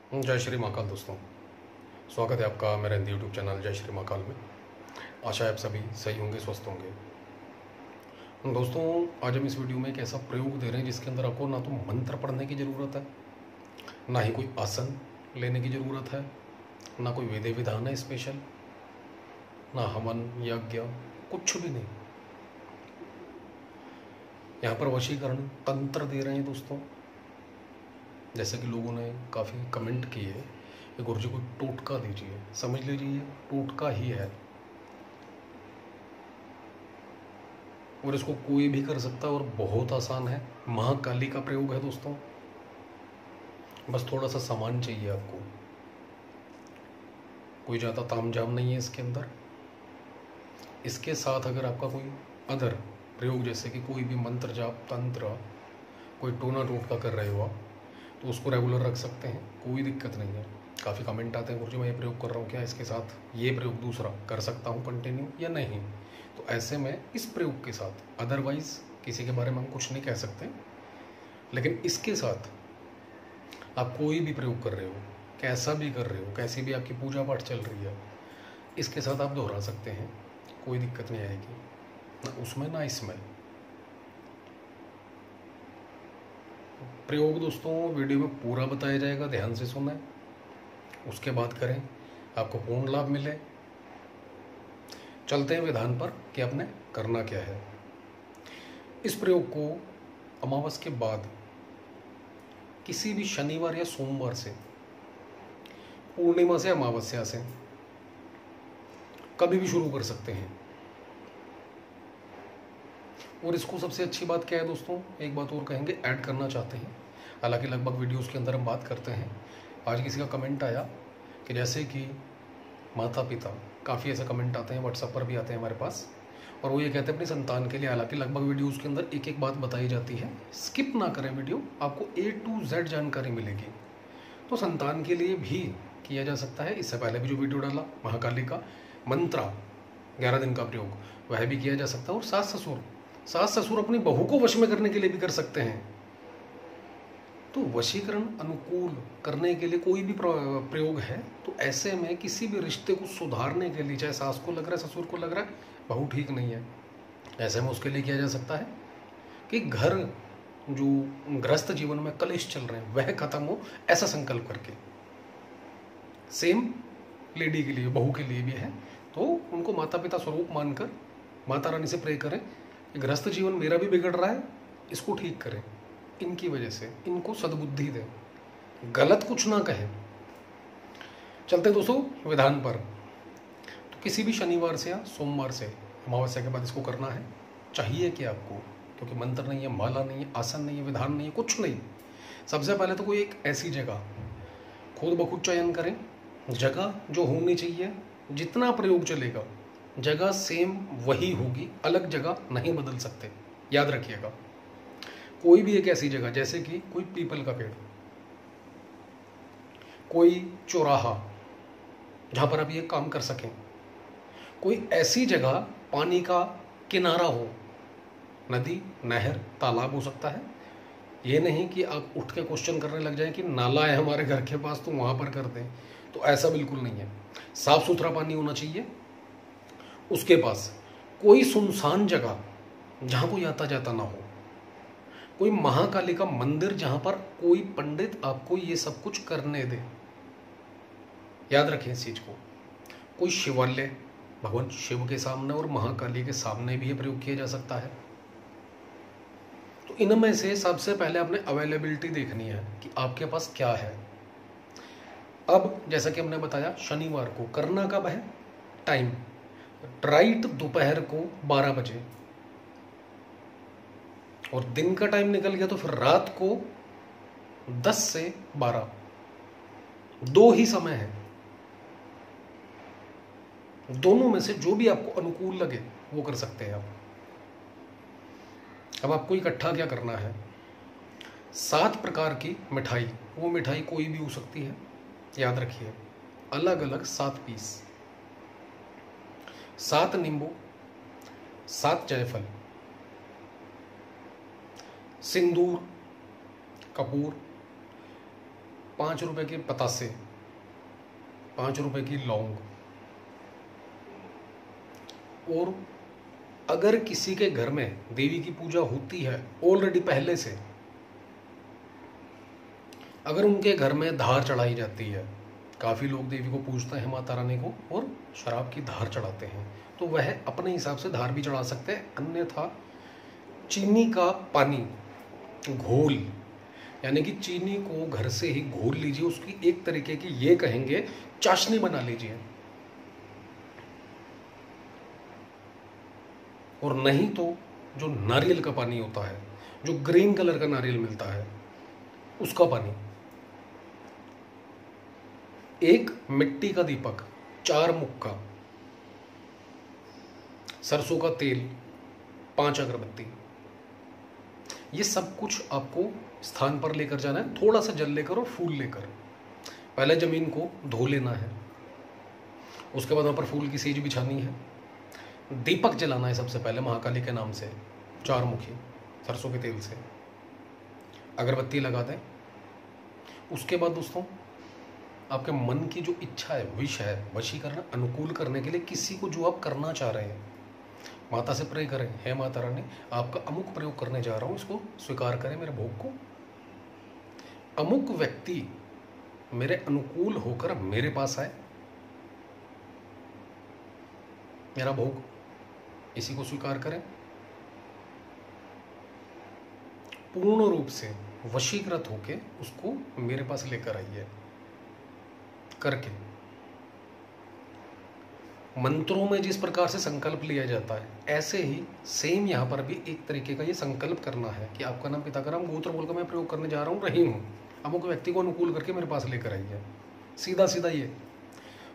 जय श्री महाकाल दोस्तों, स्वागत है आपका मेरे हिंदी यूट्यूब चैनल जय श्री महाकाल में। आशा है आप सभी सही होंगे, स्वस्थ होंगे। दोस्तों, आज हम इस वीडियो में एक ऐसा प्रयोग दे रहे हैं जिसके अंदर आपको ना तो मंत्र पढ़ने की ज़रूरत है, ना ही कोई आसन लेने की ज़रूरत है, ना कोई विधि विधान है स्पेशल, ना हवन यज्ञ, कुछ भी नहीं। यहाँ पर वशीकरण तंत्र दे रहे हैं दोस्तों। जैसे कि लोगों ने काफ़ी कमेंट किए कि गुरुजी को टोटका दीजिए, समझ लीजिए टोटका ही है और इसको कोई भी कर सकता है और बहुत आसान है। महाकाली का प्रयोग है दोस्तों, बस थोड़ा सा सामान चाहिए आपको, कोई ज़्यादा तामझाम नहीं है इसके अंदर। इसके साथ अगर आपका कोई अदर प्रयोग जैसे कि कोई भी मंत्र जाप तंत्र, कोई टोना टोटका कर रहे हो आप, तो उसको रेगुलर रख सकते हैं, कोई दिक्कत नहीं है। काफ़ी कमेंट आते हैं गुरुजी मैं ये प्रयोग कर रहा हूँ, क्या इसके साथ ये प्रयोग दूसरा कर सकता हूँ कंटिन्यू या नहीं। तो ऐसे में इस प्रयोग के साथ, अदरवाइज किसी के बारे में हम कुछ नहीं कह सकते, लेकिन इसके साथ आप कोई भी प्रयोग कर रहे हो, कैसा भी कर रहे हो, कैसी भी आपकी पूजा पाठ चल रही है, इसके साथ आप दोहरा सकते हैं, कोई दिक्कत नहीं आएगी, ना उसमें ना इसमें। प्रयोग दोस्तों वीडियो में पूरा बताया जाएगा, ध्यान से सुना है, उसके बाद करें, आपको पूर्ण लाभ मिले। चलते हैं विधान पर कि आपने करना क्या है। इस प्रयोग को अमावस के बाद किसी भी शनिवार या सोमवार से, पूर्णिमा से अमावस्या से कभी भी शुरू कर सकते हैं। और इसको सबसे अच्छी बात क्या है दोस्तों, एक बात और कहेंगे, ऐड करना चाहते हैं, हालांकि लगभग वीडियोस के अंदर हम बात करते हैं। आज किसी का कमेंट आया कि जैसे कि माता पिता, काफ़ी ऐसे कमेंट आते हैं, व्हाट्सएप पर भी आते हैं हमारे पास, और वो ये कहते हैं अपनी संतान के लिए, हालांकि लगभग वीडियोस के अंदर एक एक बात बताई जाती है, स्किप ना करें वीडियो, आपको A to Z जानकारी मिलेगी। तो संतान के लिए भी किया जा सकता है। इससे पहले भी जो वीडियो डाला महाकाली का मंत्रा 11 दिन का प्रयोग, वह भी किया जा सकता है। और सास ससुर अपनी बहू को वश में करने के लिए भी कर सकते हैं। तो वशीकरण अनुकूल करने के लिए कोई भी प्रयोग है, तो ऐसे में किसी भी रिश्ते को सुधारने के लिए, चाहे सास को लग रहा है, ससुर को लग रहा है बहू ठीक नहीं है, ऐसे में उसके लिए किया जा सकता है कि घर जो गृहस्थ जीवन में कलेश चल रहे हैं वह खत्म हो, ऐसा संकल्प करके। सेम लेडी के लिए, बहू के लिए भी है, तो उनको माता पिता स्वरूप मानकर माता रानी से प्रे करें कि गृहस्थ जीवन मेरा भी बिगड़ रहा है, इसको ठीक करें, इनकी वजह से इनको सद्बुद्धि दें, गलत कुछ ना कहें। चलते दोस्तों विधान पर। तो किसी भी शनिवार से या सोमवार से अमावस्या के बाद इसको करना है। चाहिए कि आपको, क्योंकि मंत्र नहीं है, माला नहीं है, आसन नहीं है, विधान नहीं है, कुछ नहीं। सबसे पहले तो कोई एक ऐसी जगह खुद ब खुद चयन करें, जगह जो होनी चाहिए, जितना प्रयोग चलेगा जगह सेम वही होगी, अलग जगह नहीं बदल सकते, याद रखिएगा। कोई भी एक ऐसी जगह, जैसे कि कोई पीपल का पेड़, कोई चौराहा जहां पर आप ये काम कर सकें, कोई ऐसी जगह पानी का किनारा हो, नदी नहर तालाब हो सकता है। ये नहीं कि आप उठ के क्वेश्चन करने लग जाएं कि नाला है हमारे घर के पास तो वहां पर कर दें, तो ऐसा बिल्कुल नहीं है। साफ सुथरा पानी होना चाहिए। उसके पास कोई सुनसान जगह जहां कोई आता जाता ना हो, कोई महाकाली का मंदिर जहां पर कोई पंडित आपको ये सब कुछ करने दे, याद रखें इस चीज को। कोई शिवालय, भगवान शिव के सामने और महाकाली के सामने भी ये प्रयोग किया जा सकता है। तो इनमें से सबसे पहले आपने अवेलेबिलिटी देखनी है कि आपके पास क्या है। अब जैसा कि हमने बताया, शनिवार को करना कब है, टाइम राइट दोपहर को 12 बजे, और दिन का टाइम निकल गया तो फिर रात को 10 से 12, दो ही समय है। दोनों में से जो भी आपको अनुकूल लगे वो कर सकते हैं आप। अब आपको इकट्ठा क्या करना है, 7 प्रकार की मिठाई, वो मिठाई कोई भी हो सकती है, याद रखिए, अलग अलग 7 पीस, 7 नींबू, 7 जायफल, सिंदूर, कपूर, ₹5 के पतासे, ₹5 की लौंग। और अगर किसी के घर में देवी की पूजा होती है ऑलरेडी पहले से, अगर उनके घर में धार चढ़ाई जाती है, काफ़ी लोग देवी को पूजते हैं माता रानी को और शराब की धार चढ़ाते हैं, तो वह अपने हिसाब से धार भी चढ़ा सकते हैं। अन्यथा चीनी का पानी घोल, यानी कि चीनी को घर से ही घोल लीजिए, उसकी एक तरीके की ये कहेंगे चाशनी बना लीजिए। और नहीं तो जो नारियल का पानी होता है, जो ग्रीन कलर का नारियल मिलता है, उसका पानी, एक मिट्टी का दीपक, 4 मुक्का, सरसों का तेल, 5 अगरबत्ती, ये सब कुछ आपको स्थान पर लेकर जाना है। थोड़ा सा जल लेकर और फूल लेकर पहले जमीन को धो लेना है। उसके बाद वहाँ पर फूल की सेज बिछानी है, दीपक जलाना है सबसे पहले महाकाली के नाम से, 4 मुखी, सरसों के तेल से, अगरबत्ती लगा दें। उसके बाद दोस्तों आपके मन की जो इच्छा है, विश है, वशीकरण अनुकूल करने के लिए किसी को जो आप करना चाह रहे हैं, माता से प्रे करें, हे माता रानी आपका अमुक प्रयोग करने जा रहा हूँ, इसको स्वीकार करें मेरे भोग को। अमुक व्यक्ति मेरे अनुकूल होकर मेरे पास आए, मेरा भोग इसी को स्वीकार करें। पूर्ण रूप से वशीकृत होके उसको मेरे पास लेकर आइए। करके मंत्रों में जिस प्रकार से संकल्प लिया जाता है, ऐसे ही सेम यहाँ पर भी एक तरीके का ये संकल्प करना है कि आपका नाम, पिता का नाम, गोत्र बोलकर मैं प्रयोग करने जा रहा हूँ, रहीम हूँ, अमुक व्यक्ति को अनुकूल करके मेरे पास लेकर आइए। सीधा सीधा ये।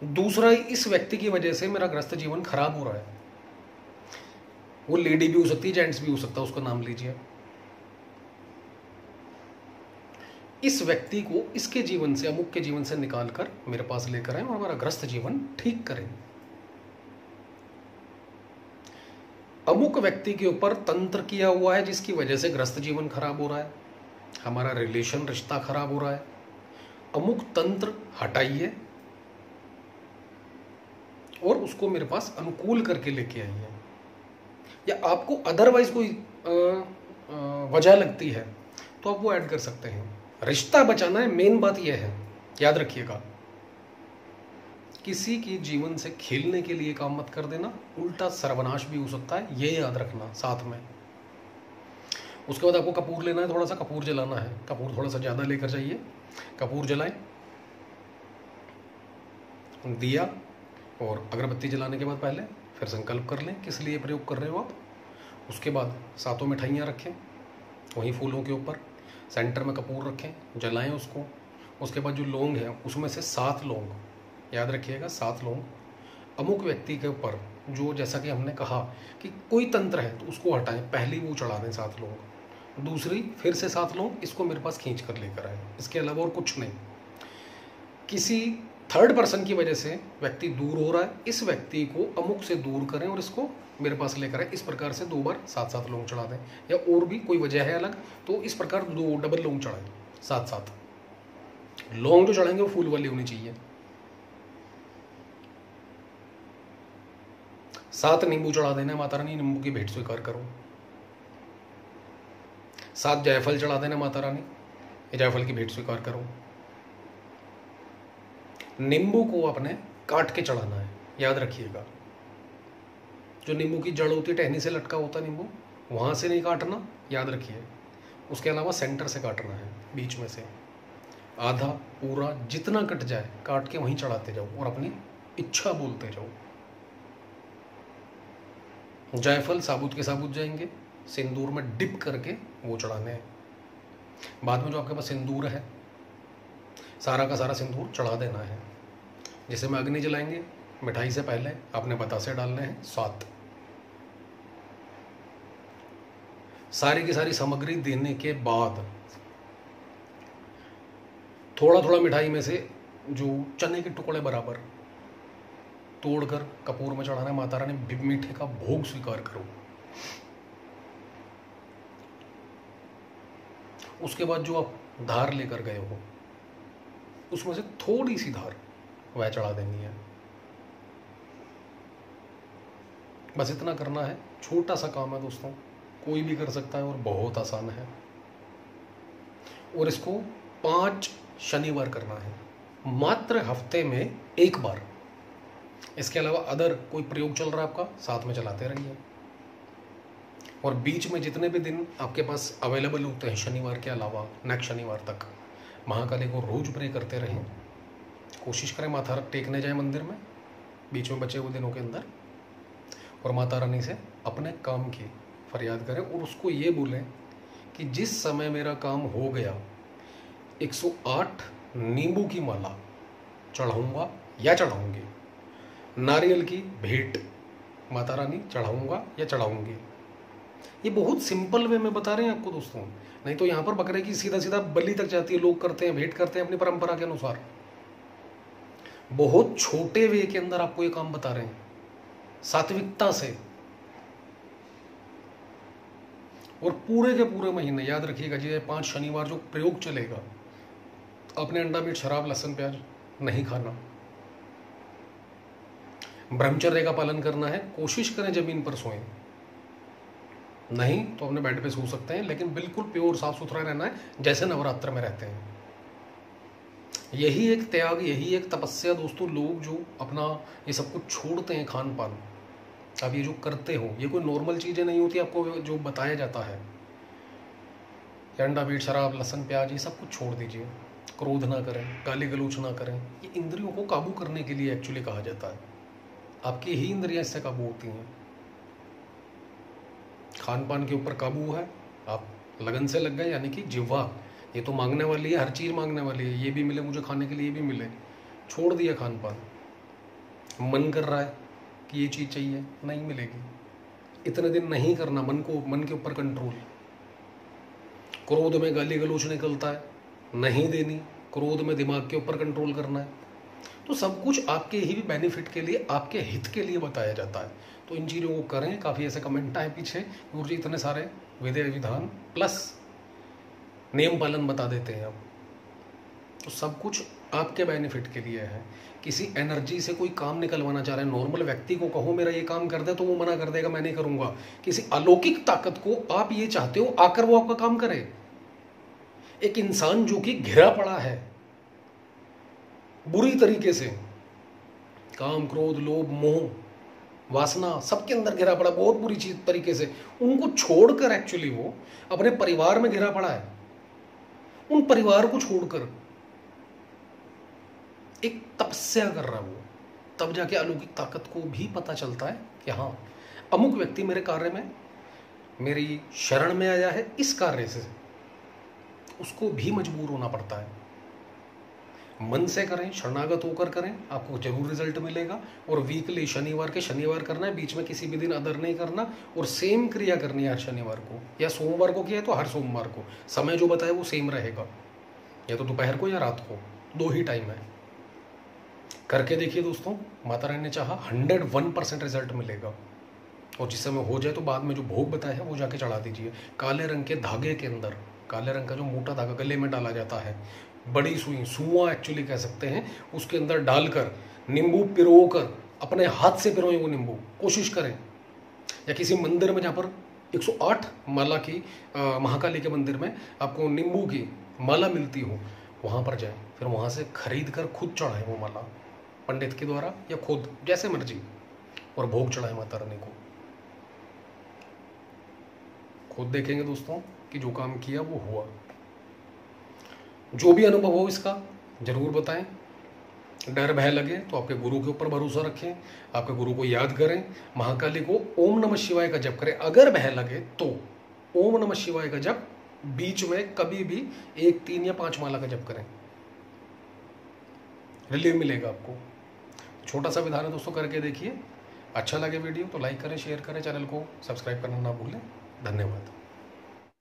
दूसरा, इस व्यक्ति की वजह से मेरा ग्रस्त जीवन खराब हो रहा है, वो लेडी भी हो सकती है, जेंट्स भी हो सकता है, उसका नाम लीजिए। इस व्यक्ति को इसके जीवन से, अमुक के जीवन से निकाल कर मेरे पास लेकर आए और हमारा ग्रस्त जीवन ठीक करें। अमुक व्यक्ति के ऊपर तंत्र किया हुआ है जिसकी वजह से ग्रस्त जीवन खराब हो रहा है, हमारा रिलेशन, रिश्ता खराब हो रहा है, अमुक तंत्र हटाइए और उसको मेरे पास अनुकूल करके लेके आइए। या आपको अदरवाइज कोई वजह लगती है तो आप वो ऐड कर सकते हैं। रिश्ता बचाना है, मेन बात यह है, याद रखिएगा। किसी की जीवन से खेलने के लिए काम मत कर देना, उल्टा सर्वनाश भी हो सकता है, ये याद रखना साथ में। उसके बाद आपको कपूर लेना है, थोड़ा सा कपूर जलाना है, कपूर थोड़ा सा ज़्यादा लेकर जाइए, कपूर जलाएं, दिया और अगरबत्ती जलाने के बाद पहले फिर संकल्प कर लें किस लिए प्रयोग कर रहे हो आप। उसके बाद 7 मिठाइयाँ रखें वहीं फूलों के ऊपर, सेंटर में कपूर रखें, जलाएं उसको। उसके बाद जो लौंग है उसमें से 7 लौंग, याद रखिएगा 7 लौंग, अमुक व्यक्ति के ऊपर जो, जैसा कि हमने कहा कि कोई तंत्र है तो उसको हटाएं, पहली वो चढ़ा दें 7 लौंग, दूसरी फिर से 7 लौंग, इसको मेरे पास खींच कर लेकर आए। इसके अलावा और कुछ नहीं। किसी थर्ड पर्सन की वजह से व्यक्ति दूर हो रहा है, इस व्यक्ति को अमुक से दूर करें और इसको मेरे पास लेकर आए। इस प्रकार से 2 बार 7-7 लौंग चढ़ा दें, या और भी कोई वजह है अलग तो इस प्रकार 2 डबल लौंग चढ़ाएं, 7-7 लौंग जो चढ़ाएंगे वो फूल वाली होनी चाहिए। 7 नींबू चढ़ा देना, माता रानी नींबू की भेंट स्वीकार करो। 7 जायफल चढ़ा देना, माता रानी जायफल की भेंट स्वीकार करो। नींबू को आपने काट के चढ़ाना है, याद रखिएगा। जो नींबू की जड़ होती है, टहनी से लटका होता है नींबू, वहां से नहीं काटना, याद रखिए। उसके अलावा सेंटर से काटना है, बीच में से आधा पूरा जितना कट जाए काट के वहीं चढ़ाते जाओ और अपनी इच्छा बोलते जाओ। जायफल साबुत के साबुत जाएंगे, सिंदूर में डिप करके वो चढ़ाने हैं। बाद में जो आपके पास सिंदूर है, सारा का सारा सिंदूर चढ़ा देना है। जैसे में अग्नि जलाएंगे, मिठाई से पहले आपने बतासे डालने हैं 7। सारी की सारी सामग्री देने के बाद थोड़ा थोड़ा मिठाई में से जो चने के टुकड़े बराबर तोड़कर कपूर में चढ़ाना है। माता रानी मीठे का भोग स्वीकार करो। उसके बाद जो आप धार लेकर गए हो उसमें से थोड़ी सी धार वह चढ़ा देनी है। बस इतना करना है, छोटा सा काम है दोस्तों, कोई भी कर सकता है और बहुत आसान है। और इसको 5 शनिवार करना है, मात्र हफ्ते में 1 बार। इसके अलावा अदर कोई प्रयोग चल रहा है आपका, साथ में चलाते रहिए। और बीच में जितने भी दिन आपके पास अवेलेबल होते हैं शनिवार के अलावा, नेक्स्ट शनिवार तक महाकाली को रोज प्रे करते रहें। कोशिश करें माथा टेकने जाए मंदिर में बीच में बचे हुए दिनों के अंदर, और माता रानी से अपने काम की फरियाद करें और उसको ये बोलें कि जिस समय मेरा काम हो गया 108 नींबू की माला चढ़ाऊंगा या चढ़ाऊंगी, नारियल की भेंट माता रानी चढ़ाऊंगा या चढ़ाऊंगी। ये बहुत सिंपल वे में बता रहे हैं आपको दोस्तों, नहीं तो यहाँ पर बकरे की सीधा सीधा बलि तक जाती है, लोग करते हैं, भेंट करते हैं अपनी परंपरा के अनुसार। बहुत छोटे वे के अंदर आपको ये काम बता रहे हैं, सात्विकता से। और पूरे के पूरे महीने याद रखिएगा जी, 5 शनिवार जो प्रयोग चलेगा, अपने अंडा मीट शराब लहसुन प्याज नहीं खाना, ब्रह्मचर्य का पालन करना है। कोशिश करें जमीन पर सोएं, नहीं तो अपने बेड पे सो सकते हैं, लेकिन बिल्कुल प्योर साफ सुथरा रहना है जैसे नवरात्र में रहते हैं। यही एक त्याग, यही एक तपस्या दोस्तों। लोग जो अपना ये सब कुछ छोड़ते हैं, खान पान, आप ये जो करते हो, ये कोई नॉर्मल चीज़ें नहीं होती आपको जो बताया जाता है। अंडा मीट शराब लहसुन प्याज ये सब कुछ छोड़ दीजिए। क्रोध ना करें, गाली गलौज ना करें। ये इंद्रियों को काबू करने के लिए एक्चुअली कहा जाता है। आपकी ही इंद्रियां इससे काबू होती हैं। खान पान के ऊपर काबू है, आप लगन से लग गए, यानी कि जिह्वा ये तो मांगने वाली है, हर चीज़ मांगने वाली है, ये भी मिले मुझे खाने के लिए, ये भी मिले, छोड़ दिया खान पान। मन कर रहा है कि ये चीज़ चाहिए, नहीं मिलेगी, इतने दिन नहीं करना। मन के ऊपर कंट्रोल। क्रोध में गाली गलौज निकलता है, नहीं देनी। क्रोध में दिमाग के ऊपर कंट्रोल करना है। तो सब कुछ आपके ही बेनिफिट के लिए, आपके हित के लिए बताया जाता है। तो इन चीज़ों को करें। काफ़ी ऐसे कमेंट आए पीछे, गुरु जी इतने सारे विधि विधान प्लस नियम पालन बता देते हैं आप। तो सब कुछ आपके बेनिफिट के लिए है। किसी एनर्जी से कोई काम निकलवाना चाह रहे हैं, नॉर्मल व्यक्ति को कहो मेरा ये काम कर दे तो वो मना कर देगा, मैं नहीं करूंगा। किसी अलौकिक ताकत को आप ये चाहते हो आकर वो आपका काम करे। एक इंसान जो कि घिरा पड़ा है बुरी तरीके से, काम क्रोध लोभ मोह वासना सबके अंदर घिरा पड़ा बहुत बुरी चीज तरीके से, उनको छोड़कर एक्चुअली वो अपने परिवार में घिरा पड़ा है। उन परिवार को छोड़कर एक तपस्या कर रहा है वो, तब जाके अलौकिक ताकत को भी पता चलता है कि हाँ अमुक व्यक्ति मेरे कार्य में, मेरी शरण में आया है। इस कार्य से उसको भी मजबूर होना पड़ता है। मन से करें, शरणागत होकर करें, आपको जरूर रिजल्ट मिलेगा। और वीकली शनिवार के शनिवार करना है, बीच में किसी भी दिन अदर नहीं करना। और सेम क्रिया करनी है हर शनिवार को, या सोमवार को किया है तो हर सोमवार को। समय जो बताया वो सेम रहेगा, या तो दोपहर को या रात को, 2 ही टाइम है। करके देखिए दोस्तों, माता रानी ने चाहा 101% रिजल्ट मिलेगा। और जिस समय हो जाए तो बाद में जो भोग बताया है वो जाके चढ़ा दीजिए। काले रंग के धागे के अंदर, काले रंग का जो मोटा धागा गले में डाला जाता है, बड़ी सुई, सुआ एक्चुअली कह सकते हैं, उसके अंदर डालकर नींबू पिरोकर, अपने हाथ से पिरोए वो नींबू, कोशिश करें। या किसी मंदिर में जहाँ पर 108 माला की महाकाली के मंदिर में आपको नींबू की माला मिलती हो, वहाँ पर जाए, फिर वहाँ से खरीद कर खुद चढ़ाएं वो माला, पंडित के द्वारा या खुद, जैसे मर्जी, और भोग चढ़ाएं माता रानी को। खुद देखेंगे दोस्तों कि जो काम किया वो हुआ। जो भी अनुभव हो इसका जरूर बताएं। डर भय लगे तो आपके गुरु के ऊपर भरोसा रखें, आपके गुरु को याद करें, महाकाली को ओम नमः शिवाय का जप करें। अगर भय लगे तो ओम नमः शिवाय का जप बीच में कभी भी 1, 3 या 5 माला का जप करें, रिलीफ मिलेगा आपको। छोटा सा विधान है दोस्तों, करके देखिए। अच्छा लगे वीडियो तो लाइक करें, शेयर करें, चैनल को सब्सक्राइब करना ना भूलें। धन्यवाद।